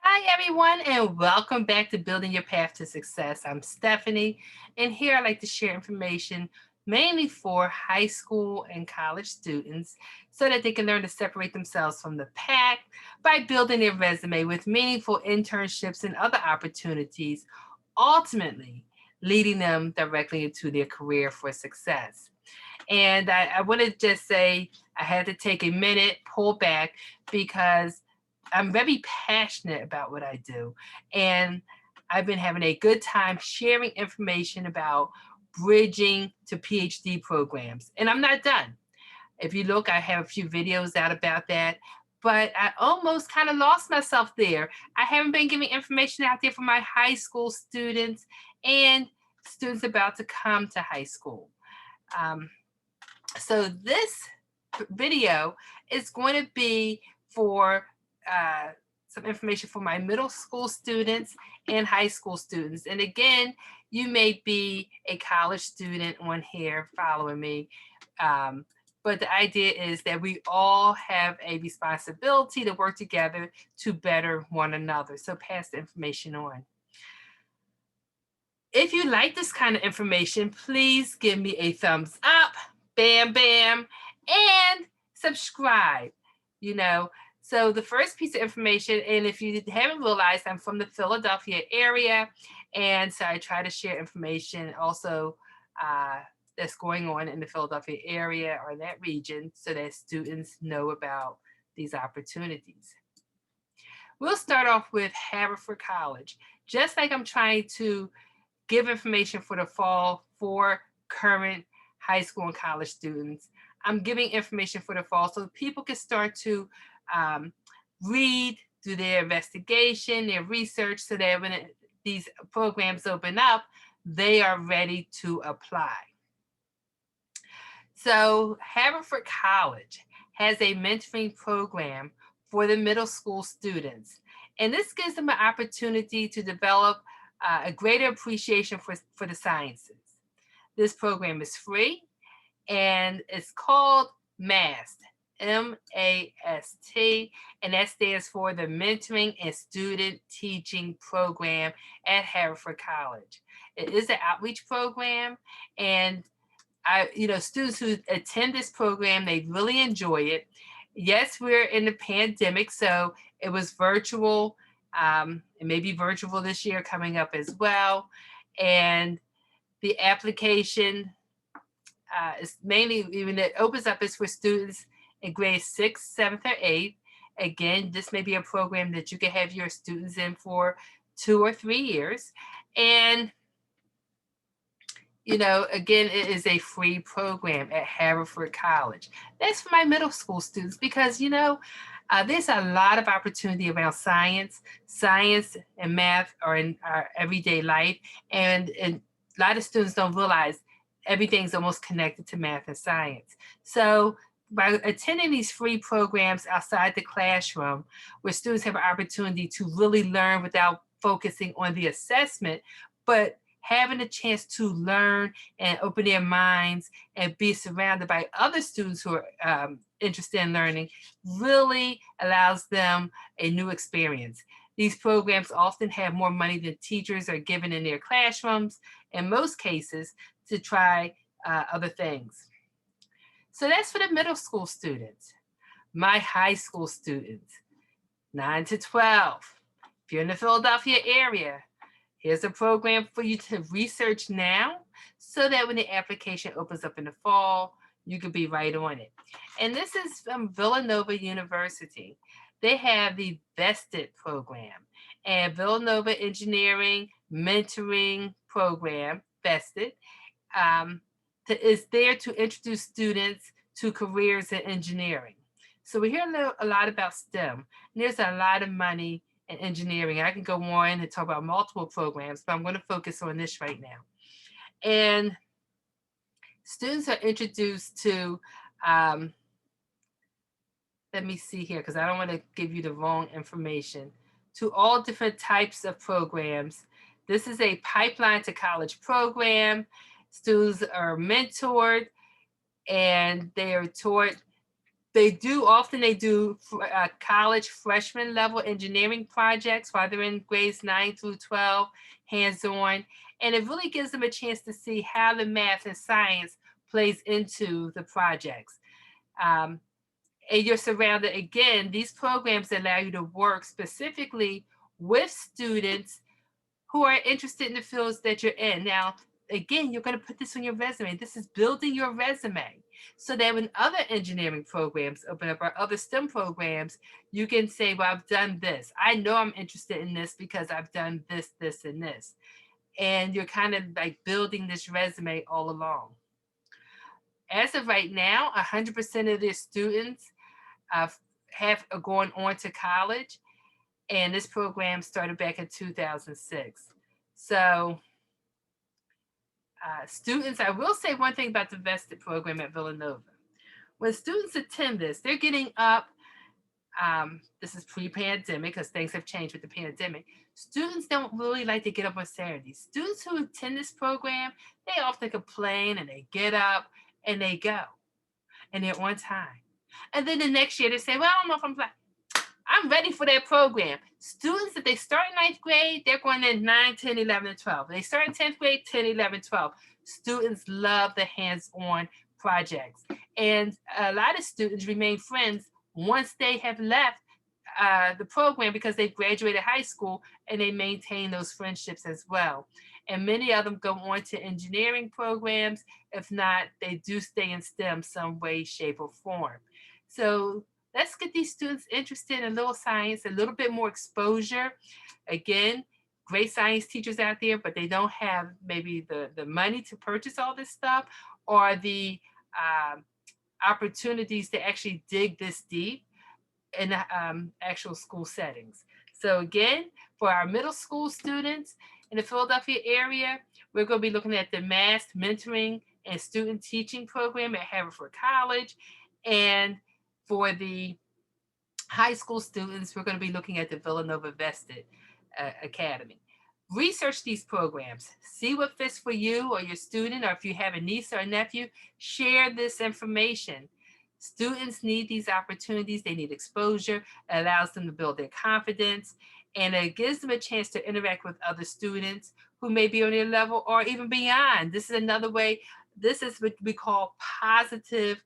Hi, everyone, and welcome back to Building Your Path to Success. I'm Stephanie, and here I like to share information mainly for high school and college students so that they can learn to separate themselves from the pack by building their resume with meaningful internships and other opportunities, ultimately leading them directly into their career for success. And I want to just say I had to take a minute, pull back, because I'm very passionate about what I do. And I've been having a good time sharing information about bridging to PhD programs. And I'm not done. If you look, I have a few videos out about that. But I almost kind of lost myself there. I haven't been giving information out there for my high school students and students about to come to high school. Um, so this video is going to be for uh, some information for my middle school students and high school students. And again, you may be a college student on here following me. Um, but the idea is that we all have a responsibility to work together to better one another. So pass the information on. If you like this kind of information, please give me a thumbs up, bam, bam, and subscribe. You know, so the first piece of information, and if you haven't realized, I'm from the Philadelphia area, and so I try to share information also that's going on in the Philadelphia area or that region so that students know about these opportunities. We'll start off with Haverford College. Just like I'm trying to give information for the fall for current high school and college students. I'm giving information for the fall so people can start to um, read, do their investigation, their research, so that when these programs open up, they are ready to apply. So Haverford College has a mentoring program for the middle school students. And this gives them an opportunity to develop a greater appreciation for the sciences. This program is free and it's called MAST, MAST, and that stands for the Mentoring and Student Teaching Program at Haverford College. It is an outreach program, and students who attend this program, they really enjoy it. Yes, we're in the pandemic, so it was virtual. It may be virtual this year coming up as well. And the application is mainly, even it opens up, is for students in grades 6th, 7th, or 8th. Again, this may be a program that you can have your students in for 2 or 3 years. And again, it is a free program at Haverford College. That's for my middle school students because, there's a lot of opportunity around science. Science and math are in our everyday life. And a lot of students don't realize everything's almost connected to math and science. So by attending these free programs outside the classroom, where students have an opportunity to really learn without focusing on the assessment, but having a chance to learn and open their minds and be surrounded by other students who are interested in learning really allows them a new experience. These programs often have more money than teachers are given in their classrooms, in most cases, to try other things. So that's for the middle school students. My high school students, 9 to 12. If you're in the Philadelphia area, here's a program for you to research now so that when the application opens up in the fall, you can be right on it. And this is from Villanova University. They have the Vested program, and Villanova Engineering Mentoring Program, Vested, um, is there to introduce students to careers in engineering. So we hear a lot about STEM, and there's a lot of money in engineering. I can go on and talk about multiple programs, but I'm going to focus on this right now. And students are introduced to, um, let me see here, because I don't want to give you the wrong information, to all different types of programs. This is a pipeline to college program. Students are mentored and they are taught They do college freshman level engineering projects while they're in grades 9 through 12, hands-on. And it really gives them a chance to see how the math and science plays into the projects. Um, and you're surrounded, again, these programs allow you to work specifically with students who are interested in the fields that you're in. Now, again, you're going to put this on your resume. This is building your resume so that when other engineering programs open up or other STEM programs, you can say, well, I've done this. I know I'm interested in this because I've done this, this, and this. And you're kind of like building this resume all along. As of right now, 100% of their students uh, have gone on to college, and this program started back in 2006. So students, I will say one thing about the Vested program at Villanova. When students attend this, they're getting up. This is pre-pandemic because things have changed with the pandemic. Students don't really like to get up on Saturdays. Students who attend this program, they often complain and they get up and they go and they're on time. And then the next year they say, well, I don't know if I'm ready for that program. Students, if they start in ninth grade, they're going in 9, 10, 11, and 12. They start in 10th grade, 10, 11, 12. Students love the hands-on projects. And a lot of students remain friends once they have left the program because they've graduated high school and they maintain those friendships as well. And many of them go on to engineering programs. If not, they do stay in STEM some way, shape, or form. So let's get these students interested in a little science, a little bit more exposure. Again, great science teachers out there, but they don't have maybe the money to purchase all this stuff or the opportunities to actually dig this deep in actual school settings. So again, for our middle school students in the Philadelphia area, we're going to be looking at the Mass Mentoring and Student Teaching Program at Haverford College. And for the high school students, we're going to be looking at the Villanova Vested Academy. Research these programs. See what fits for you or your student, or if you have a niece or a nephew, share this information. Students need these opportunities. They need exposure. It allows them to build their confidence, and it gives them a chance to interact with other students who may be on their level or even beyond. This is another way. This is what we call positive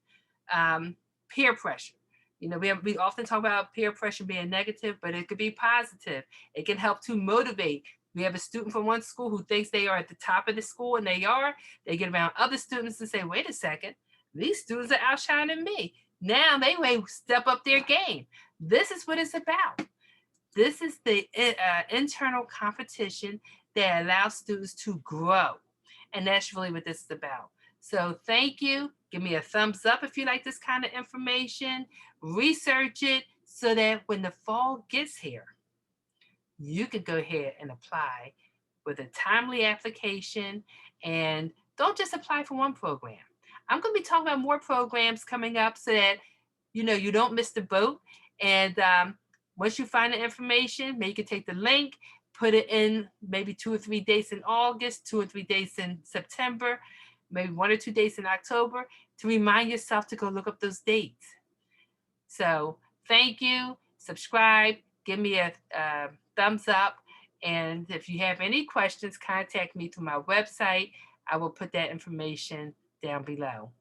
peer pressure. You know, we often talk about peer pressure being negative, but it could be positive. It can help to motivate. We have a student from one school who thinks they are at the top of the school, and they are. They get around other students and say, wait a second, these students are outshining me. Now they may step up their game. This is what it's about. This is the internal competition that allows students to grow. And that's really what this is about. So thank you. Give me a thumbs up if you like this kind of information. Research it so that when the fall gets here, you can go ahead and apply with a timely application, and don't just apply for one program. I'm going to be talking about more programs coming up so that you don't miss the boat. And once you find the information, maybe you can take the link, put it in maybe 2 or 3 days in August, 2 or 3 days in September, maybe 1 or 2 days in October to remind yourself to go look up those dates. So thank you. Subscribe. Give me a thumbs up. And if you have any questions, contact me through my website. I will put that information down below.